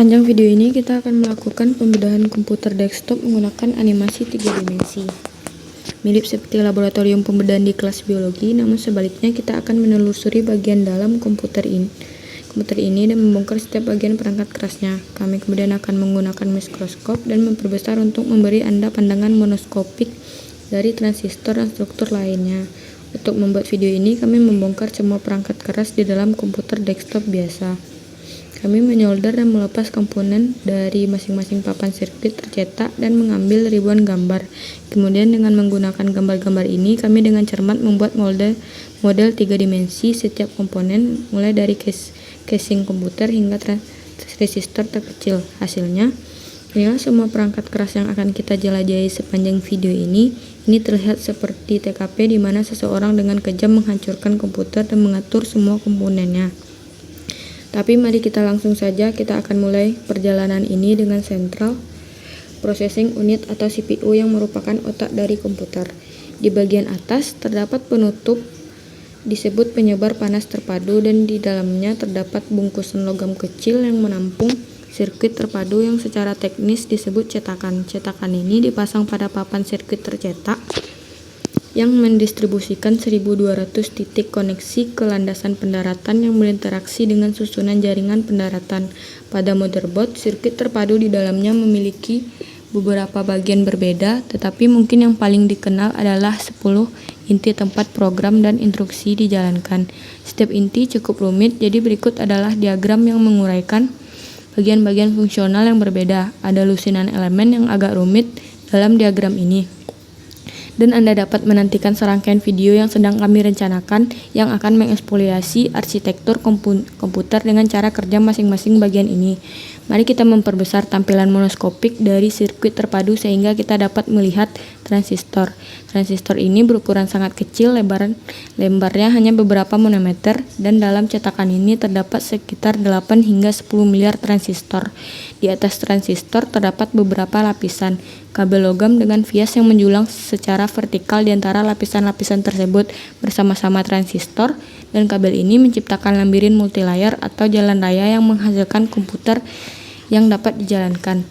Sepanjang video ini kita akan melakukan pembedahan komputer desktop menggunakan animasi 3 dimensi. Mirip seperti laboratorium pembedahan di kelas biologi, namun sebaliknya kita akan menelusuri bagian dalam komputer ini dan membongkar setiap bagian perangkat kerasnya. Kami kemudian akan menggunakan mikroskop dan memperbesar untuk memberi Anda pandangan monoskopik dari transistor dan struktur lainnya. Untuk membuat video ini, kami membongkar semua perangkat keras di dalam komputer desktop biasa. Kami menyolder dan melepas komponen dari masing-masing papan sirkuit tercetak dan mengambil ribuan gambar. Kemudian dengan menggunakan gambar-gambar ini, kami dengan cermat membuat model 3 dimensi setiap komponen, mulai dari casing komputer hingga resistor terkecil. Hasilnya, inilah semua perangkat keras yang akan kita jelajahi sepanjang video ini. Ini terlihat seperti TKP di mana seseorang dengan kejam menghancurkan komputer dan mengatur semua komponennya. Tapi mari kita langsung saja, kita akan mulai perjalanan ini dengan Central Processing Unit atau CPU yang merupakan otak dari komputer. Di bagian atas terdapat penutup disebut penyebar panas terpadu dan di dalamnya terdapat bungkusan logam kecil yang menampung sirkuit terpadu yang secara teknis disebut cetakan. Cetakan ini dipasang pada papan sirkuit tercetak yang mendistribusikan 1200 titik koneksi ke landasan pendaratan yang berinteraksi dengan susunan jaringan pendaratan. Pada motherboard, sirkuit terpadu di dalamnya memiliki beberapa bagian berbeda, tetapi mungkin yang paling dikenal adalah 10 inti tempat program dan instruksi dijalankan. Setiap inti cukup rumit, jadi berikut adalah diagram yang menguraikan bagian-bagian fungsional yang berbeda. Ada lusinan elemen yang agak rumit dalam diagram ini. Dan Anda dapat menantikan serangkaian video yang sedang kami rencanakan yang akan mengeksplorasi arsitektur komputer dengan cara kerja masing-masing bagian ini. Mari kita memperbesar tampilan monoskopik dari sirkuit terpadu sehingga kita dapat melihat transistor. Transistor ini berukuran sangat kecil, lembarnya hanya beberapa nanometer, dan dalam cetakan ini terdapat sekitar 8 hingga 10 miliar transistor. Di atas transistor terdapat beberapa lapisan kabel logam dengan vias yang menjulang secara vertikal di antara lapisan-lapisan tersebut bersama-sama transistor, dan kabel ini menciptakan lambirin multilayer atau jalan raya yang menghasilkan komputer yang dapat dijalankan.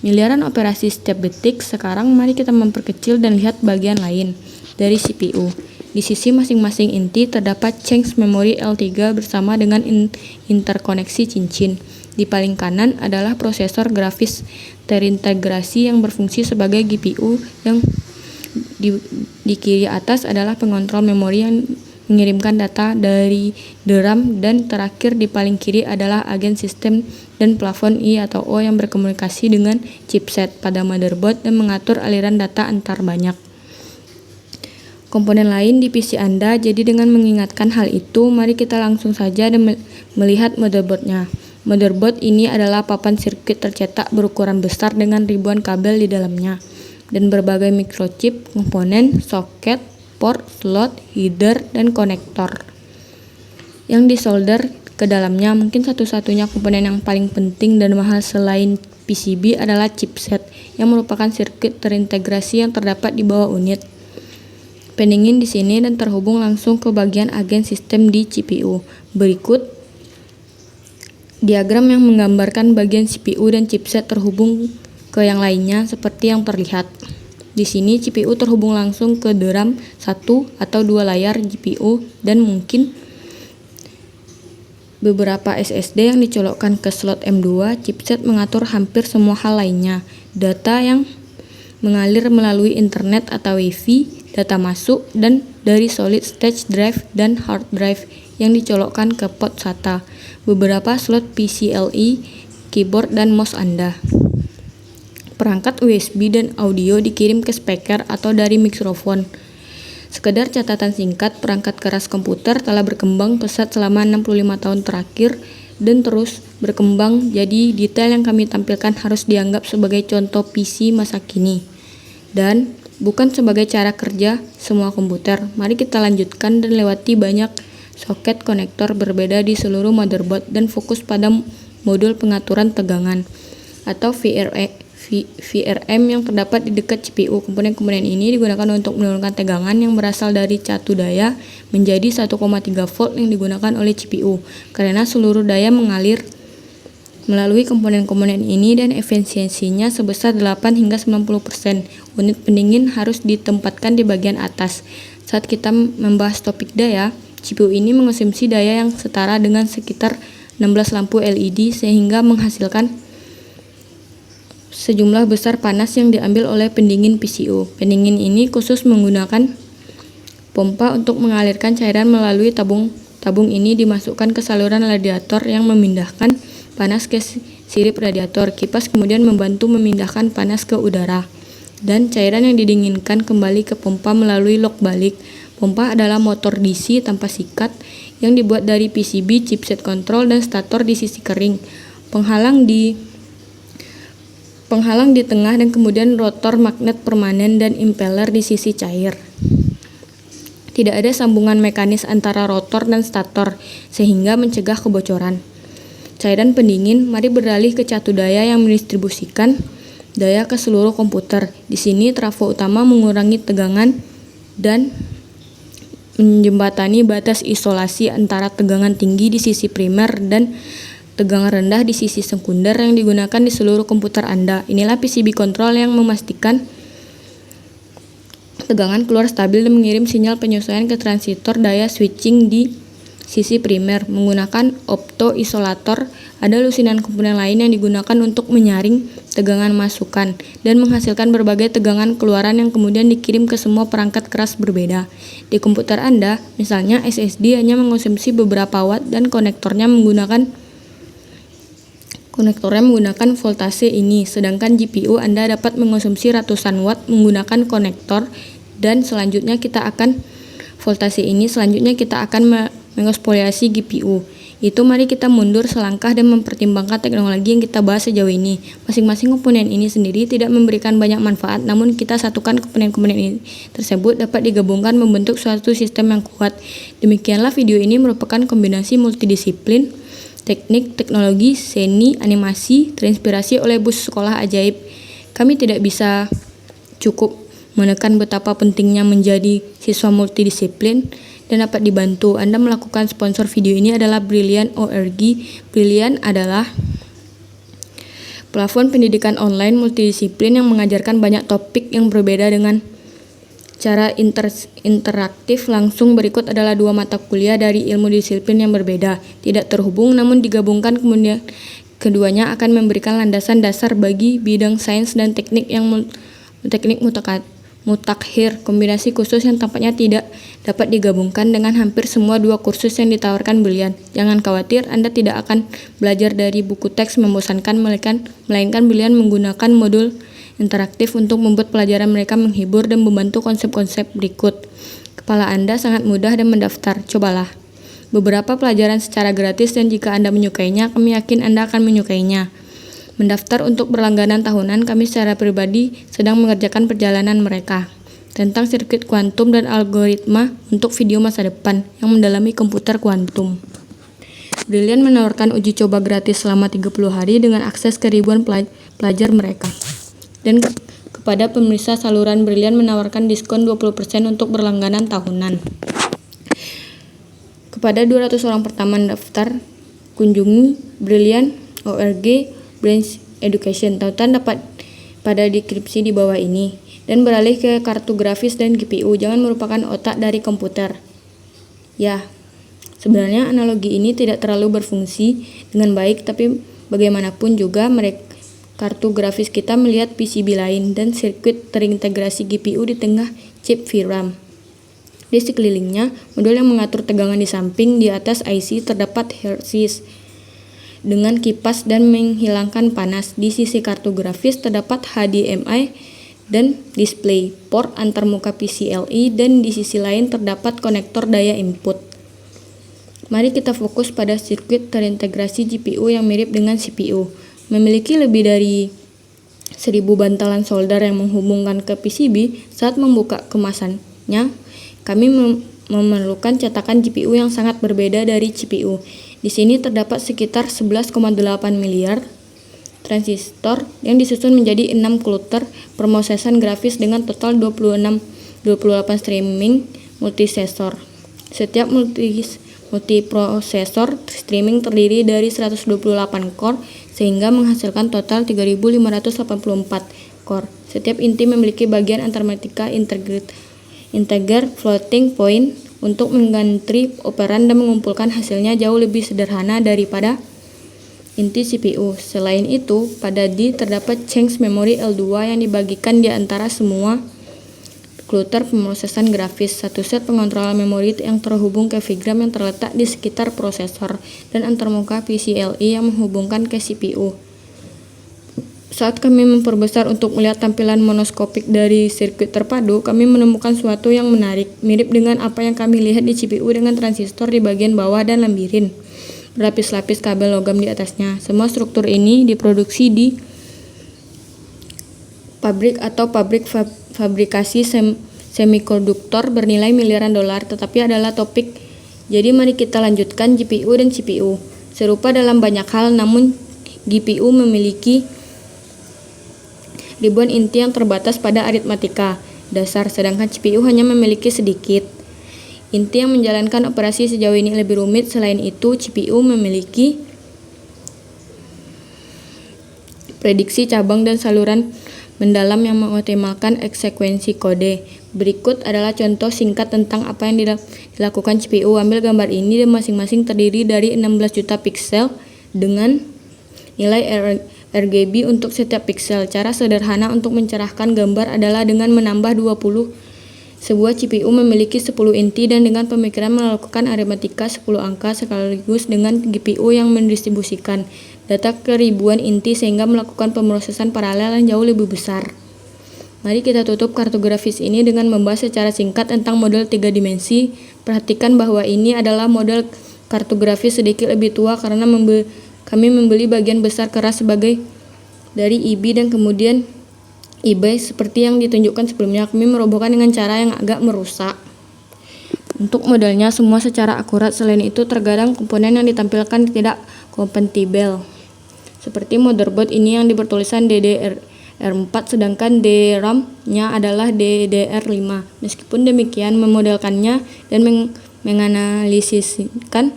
Miliaran operasi setiap detik. Sekarang mari kita memperkecil dan lihat bagian lain dari CPU. Di sisi masing-masing inti terdapat chunks memori L3 bersama dengan interkoneksi cincin. Di paling kanan adalah prosesor grafis terintegrasi yang berfungsi sebagai GPU, yang di kiri atas adalah pengontrol memori yang mengirimkan data dari DRAM, dan terakhir di paling kiri adalah agen sistem dan plafon I atau O yang berkomunikasi dengan chipset pada motherboard dan mengatur aliran data antar banyak komponen lain di PC Anda. Jadi dengan mengingatkan hal itu, mari kita langsung saja dan melihat motherboardnya. Motherboard ini adalah papan sirkuit tercetak berukuran besar dengan ribuan kabel di dalamnya dan berbagai microchip, komponen, soket, port, slot, header, dan konektor yang disolder ke dalamnya. Mungkin satu-satunya komponen yang paling penting dan mahal selain PCB adalah chipset, yang merupakan sirkuit terintegrasi yang terdapat di bawah unit pendingin di sini dan terhubung langsung ke bagian agen sistem di CPU. Berikut diagram yang menggambarkan bagian CPU dan chipset terhubung ke yang lainnya seperti yang terlihat. Di sini CPU terhubung langsung ke DRAM 1 atau 2 layar GPU dan mungkin beberapa SSD yang dicolokkan ke slot M2. Chipset mengatur hampir semua hal lainnya. Data yang mengalir melalui internet atau Wi-Fi, data masuk dan dari solid state drive dan hard drive yang dicolokkan ke port SATA, beberapa slot PCIe, keyboard dan mouse Anda. Perangkat USB dan audio dikirim ke speaker atau dari mikrofon. Sekedar catatan singkat, perangkat keras komputer telah berkembang pesat selama 65 tahun terakhir dan terus berkembang, jadi detail yang kami tampilkan harus dianggap sebagai contoh PC masa kini dan bukan sebagai cara kerja semua komputer. Mari kita lanjutkan dan lewati banyak soket konektor berbeda di seluruh motherboard dan fokus pada modul pengaturan tegangan atau VRM yang terdapat di dekat CPU. Komponen-komponen ini digunakan untuk menurunkan tegangan yang berasal dari catu daya menjadi 1,3 volt yang digunakan oleh CPU, karena seluruh daya mengalir melalui komponen-komponen ini dan efisiensinya sebesar 8 hingga 90%. Unit pendingin harus ditempatkan di bagian atas. Saat kita membahas topik daya, CPU ini mengonsumsi daya yang setara dengan sekitar 16 lampu LED sehingga menghasilkan sejumlah besar panas yang diambil oleh pendingin PCU. Pendingin ini khusus menggunakan pompa untuk mengalirkan cairan melalui tabung ini dimasukkan ke saluran radiator yang memindahkan panas ke sirip radiator. Kipas kemudian membantu memindahkan panas ke udara, dan cairan yang didinginkan kembali ke pompa melalui lock balik. Pompa adalah motor DC tanpa sikat yang dibuat dari PCB, chipset kontrol, dan stator di sisi kering, penghalang di tengah, dan kemudian rotor magnet permanen dan impeller di sisi cair. Tidak ada sambungan mekanis antara rotor dan stator sehingga mencegah kebocoran. Cairan pendingin, mari beralih ke catu daya yang mendistribusikan daya ke seluruh komputer. Di sini trafo utama mengurangi tegangan dan menjembatani batas isolasi antara tegangan tinggi di sisi primer dan tegangan rendah di sisi sekunder yang digunakan di seluruh komputer Anda. Inilah PCB control yang memastikan tegangan keluar stabil dan mengirim sinyal penyesuaian ke transistor daya switching di sisi primer. Menggunakan opto-isolator, ada lusinan komponen lain yang digunakan untuk menyaring tegangan masukan dan menghasilkan berbagai tegangan keluaran yang kemudian dikirim ke semua perangkat keras berbeda. Di komputer Anda, misalnya SSD hanya mengonsumsi beberapa watt dan konektornya menggunakan voltase ini, sedangkan GPU Anda dapat mengonsumsi ratusan watt menggunakan konektor, dan selanjutnya kita akan mengeksplorasi GPU. Mari kita mundur selangkah dan mempertimbangkan teknologi yang kita bahas sejauh ini. Masing-masing komponen ini sendiri tidak memberikan banyak manfaat, namun kita satukan komponen-komponen ini tersebut dapat digabungkan membentuk suatu sistem yang kuat. Demikianlah video ini merupakan kombinasi multidisiplin, teknik, teknologi, seni, animasi, terinspirasi oleh bus sekolah ajaib. Kami tidak bisa cukup menekan betapa pentingnya menjadi siswa multidisiplin dan dapat dibantu. Anda melakukan sponsor video ini adalah Brilliant.org. Brilliant adalah platform pendidikan online multidisiplin yang mengajarkan banyak topik yang berbeda dengan cara interaktif langsung. Berikut adalah 2 mata kuliah dari ilmu disiplin yang berbeda, tidak terhubung namun digabungkan, kemudian keduanya akan memberikan landasan dasar bagi bidang sains dan teknik mutakhir, kombinasi kursus yang tampaknya tidak dapat digabungkan dengan hampir semua 2 kursus yang ditawarkan Brilliant. Jangan khawatir, Anda tidak akan belajar dari buku teks membosankan, melainkan Brilliant menggunakan modul interaktif untuk membuat pelajaran mereka menghibur dan membantu konsep-konsep berikut. Kepala Anda sangat mudah dan mendaftar. Cobalah beberapa pelajaran secara gratis, dan jika Anda menyukainya, kami yakin Anda akan menyukainya. Mendaftar untuk berlangganan tahunan, kami secara pribadi sedang mengerjakan perjalanan mereka tentang sirkuit kuantum dan algoritma untuk video masa depan yang mendalami komputer kuantum. Brilliant menawarkan uji coba gratis selama 30 hari dengan akses ke ribuan pelajar mereka. Dan kepada pemirsa saluran, Brilliant menawarkan diskon 20% untuk berlangganan tahunan. Kepada 200 orang pertama mendaftar, kunjungi Brilliant.org Branch Education. Tautan dapat pada deskripsi di bawah ini. Dan beralih ke kartu grafis dan GPU. Jangan merupakan otak dari komputer. Ya, sebenarnya analogi ini tidak terlalu berfungsi dengan baik, tapi bagaimanapun juga kartu grafis kita melihat PCB lain dan sirkuit terintegrasi GPU di tengah chip VRAM. Di sekelilingnya, modul yang mengatur tegangan di samping. Di atas IC terdapat headset dengan kipas dan menghilangkan panas. Di sisi kartu grafis terdapat HDMI dan display port antarmuka PCIe, dan di sisi lain terdapat konektor daya input. Mari kita fokus pada sirkuit terintegrasi GPU yang mirip dengan CPU. Memiliki lebih dari 1000 bantalan solder yang menghubungkan ke PCB. Saat membuka kemasannya, kami memerlukan cetakan GPU yang sangat berbeda dari CPU. Di sini terdapat sekitar 11,8 miliar transistor yang disusun menjadi 6 cluster permosesan grafis dengan total 28 streaming multiprosesor. Setiap multiprosesor streaming terdiri dari 128 core sehingga menghasilkan total 3.584 core. Setiap inti memiliki bagian antarmatematika integer floating point untuk mengganti operan dan mengumpulkan hasilnya jauh lebih sederhana daripada inti CPU. Selain itu, pada D terdapat chunks memori L2 yang dibagikan di antara semua cluster pemrosesan grafis. Satu set pengontrol memori yang terhubung ke VGRAM yang terletak di sekitar prosesor dan antarmuka PCLE yang menghubungkan ke CPU. Saat kami memperbesar untuk melihat tampilan monoskopik dari sirkuit terpadu, kami menemukan sesuatu yang menarik, mirip dengan apa yang kami lihat di CPU dengan transistor di bagian bawah dan lambirin berlapis-lapis kabel logam di atasnya. Semua struktur ini diproduksi di pabrik atau fabrikasi semikonduktor bernilai miliaran dolar, tetapi adalah topik. Jadi mari kita lanjutkan GPU dan CPU. Serupa dalam banyak hal, namun GPU memiliki ribuan inti yang terbatas pada aritmatika dasar, sedangkan CPU hanya memiliki sedikit inti yang menjalankan operasi. Sejauh ini lebih rumit. Selain itu, CPU memiliki prediksi cabang dan saluran mendalam yang mengoptimalkan eksekuensi kode. Berikut adalah contoh singkat tentang apa yang dilakukan CPU. Ambil gambar ini dan masing-masing terdiri dari 16 juta piksel dengan nilai RGB untuk setiap piksel. Cara sederhana untuk mencerahkan gambar adalah dengan menambah 20. Sebuah CPU memiliki 10 inti dan dengan pemikiran melakukan aritmatika 10 angka sekaligus dengan GPU yang mendistribusikan data ke ribuan inti sehingga melakukan pemrosesan paralel yang jauh lebih besar. Mari kita tutup kartografis ini dengan membahas secara singkat tentang model 3 dimensi. Perhatikan bahwa ini adalah model kartografis sedikit lebih tua karena kami membeli bagian besar keras sebagai dari IB dan kemudian eBay seperti yang ditunjukkan sebelumnya. Kami merobohkan dengan cara yang agak merusak untuk modelnya semua secara akurat. Selain itu, terkadang komponen yang ditampilkan tidak kompatibel. Seperti motherboard ini yang bertulisan DDR4 sedangkan DRAM-nya adalah DDR5. Meskipun demikian, memodelkannya dan menganalisiskan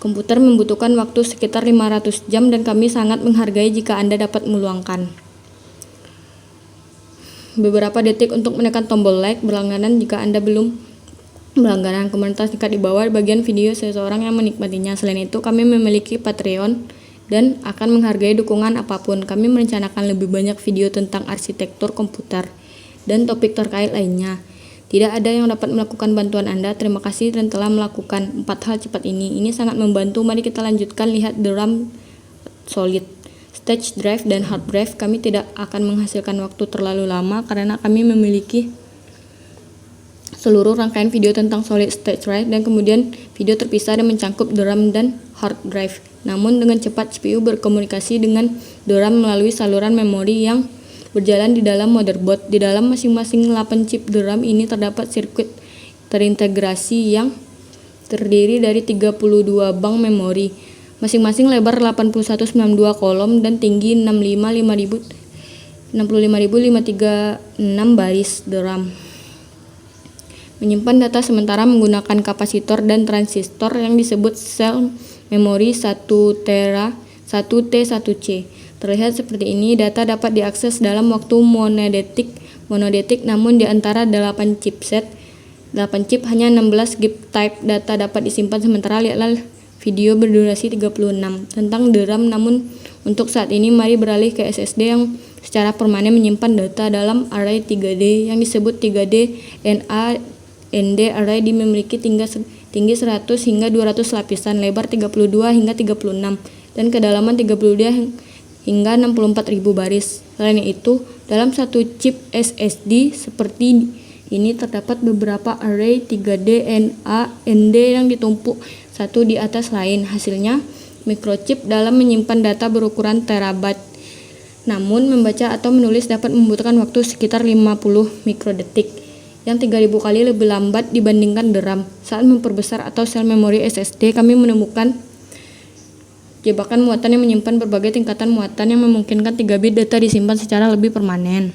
komputer membutuhkan waktu sekitar 500 jam dan kami sangat menghargai jika Anda dapat meluangkan beberapa detik untuk menekan tombol like berlangganan jika Anda belum berlangganan. Komentar singkat di bawah bagian video seseorang yang menikmatinya. Selain itu, kami memiliki Patreon dan akan menghargai dukungan apapun. Kami merencanakan lebih banyak video tentang arsitektur komputer dan topik terkait lainnya. Tidak ada yang dapat melakukan bantuan Anda. Terima kasih dan telah melakukan 4 hal cepat ini. Ini sangat membantu. Mari kita lanjutkan. Lihat DRAM solid, stage drive, dan hard drive. Kami tidak akan menghasilkan waktu terlalu lama karena kami memiliki seluruh rangkaian video tentang solid state drive dan kemudian video terpisah dan mencangkup DRAM dan hard drive. Namun dengan cepat CPU berkomunikasi dengan DRAM melalui saluran memori yang berjalan di dalam motherboard. Di dalam masing-masing 8 chip DRAM ini terdapat sirkuit terintegrasi yang terdiri dari 32 bank memori. Masing-masing lebar 8192 kolom dan tinggi 65.536 baris DRAM. Menyimpan data sementara menggunakan kapasitor dan transistor yang disebut sel memori 1T1C. Terlihat seperti ini. Data dapat diakses dalam waktu monodetik namun di antara 8 chip hanya 16 GB type data dapat disimpan sementara. Lihatlah video berdurasi 36 tentang DRAM. Namun untuk saat ini mari beralih ke SSD yang secara permanen menyimpan data dalam array 3D yang disebut 3D NAND array. Memiliki tinggi 100 hingga 200 lapisan, lebar 32 hingga 36 dan kedalaman 32 hingga 64.000 baris. Selain itu, dalam satu chip SSD seperti ini terdapat beberapa array 3D NAND yang ditumpuk satu di atas lain. Hasilnya, microchip dalam menyimpan data berukuran terabyte. Namun, membaca atau menulis dapat membutuhkan waktu sekitar 50 mikrodetik, yang 3000 kali lebih lambat dibandingkan DRAM. Saat memperbesar atau sel memori SSD, kami menemukan jebakan muatan yang menyimpan berbagai tingkatan muatan yang memungkinkan 3 bit data disimpan secara lebih permanen.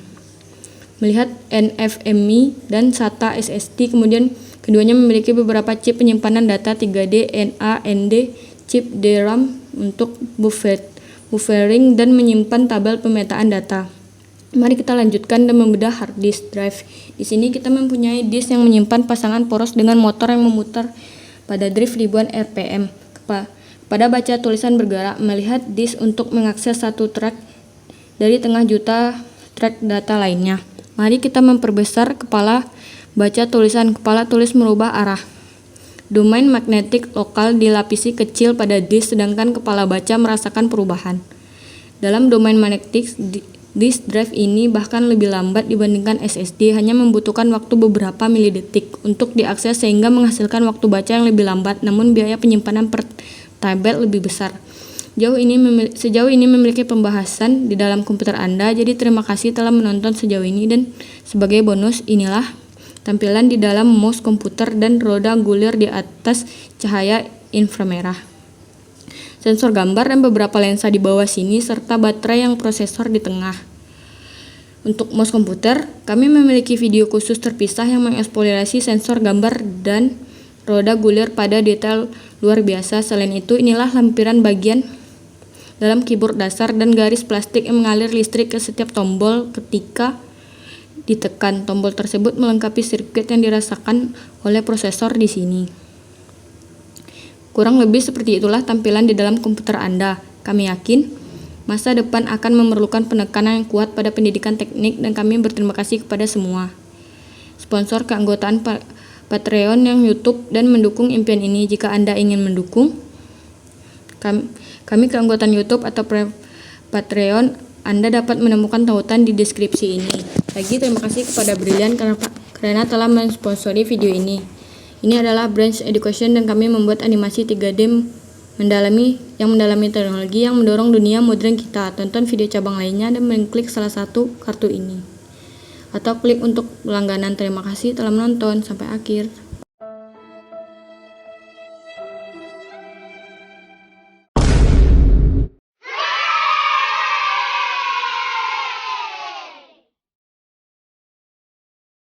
Melihat NVMe dan SATA SSD, kemudian keduanya memiliki beberapa chip penyimpanan data 3D NAND, chip DRAM untuk buffering, dan menyimpan tabel pemetaan data. Mari kita lanjutkan dan membedah hard disk drive. Di sini kita mempunyai disk yang menyimpan pasangan poros dengan motor yang memutar pada drive ribuan RPM. Pada baca tulisan bergerak, melihat disk untuk mengakses satu track dari tengah juta track data lainnya. Mari kita memperbesar kepala baca tulisan. Kepala tulis merubah arah. Domain magnetik lokal dilapisi kecil pada disk, sedangkan kepala baca merasakan perubahan. Dalam domain magnetik, disk drive ini bahkan lebih lambat dibandingkan SSD, hanya membutuhkan waktu beberapa milidetik untuk diakses sehingga menghasilkan waktu baca yang lebih lambat, namun biaya penyimpanan per tablet lebih besar. Sejauh ini memiliki pembahasan di dalam komputer Anda, jadi terima kasih telah menonton sejauh ini, dan sebagai bonus inilah tampilan di dalam mouse komputer dan roda gulir di atas cahaya inframerah, sensor gambar dan beberapa lensa di bawah sini, serta baterai yang prosesor di tengah. Untuk mouse komputer, kami memiliki video khusus terpisah yang mengeksplorasi sensor gambar dan roda gulir pada detail luar biasa. Selain itu, inilah lampiran bagian dalam keyboard dasar dan garis plastik yang mengalir listrik ke setiap tombol ketika ditekan. Tombol tersebut melengkapi sirkuit yang dirasakan oleh prosesor di sini. Kurang lebih seperti itulah tampilan di dalam komputer Anda. Kami yakin masa depan akan memerlukan penekanan yang kuat pada pendidikan teknik, dan kami berterima kasih kepada semua sponsor keanggotaan Patreon yang YouTube dan mendukung impian ini. Jika Anda ingin mendukung kami keanggotaan YouTube atau Patreon, Anda dapat menemukan tautan di deskripsi ini. Lagi terima kasih kepada Brilliant karena telah mensponsori video ini. Ini adalah Branch Education dan kami membuat animasi 3D yang mendalami teknologi yang mendorong dunia modern kita. Tonton video cabang lainnya dan mengklik salah satu kartu ini. Atau klik untuk langganan. Terima kasih telah menonton sampai akhir.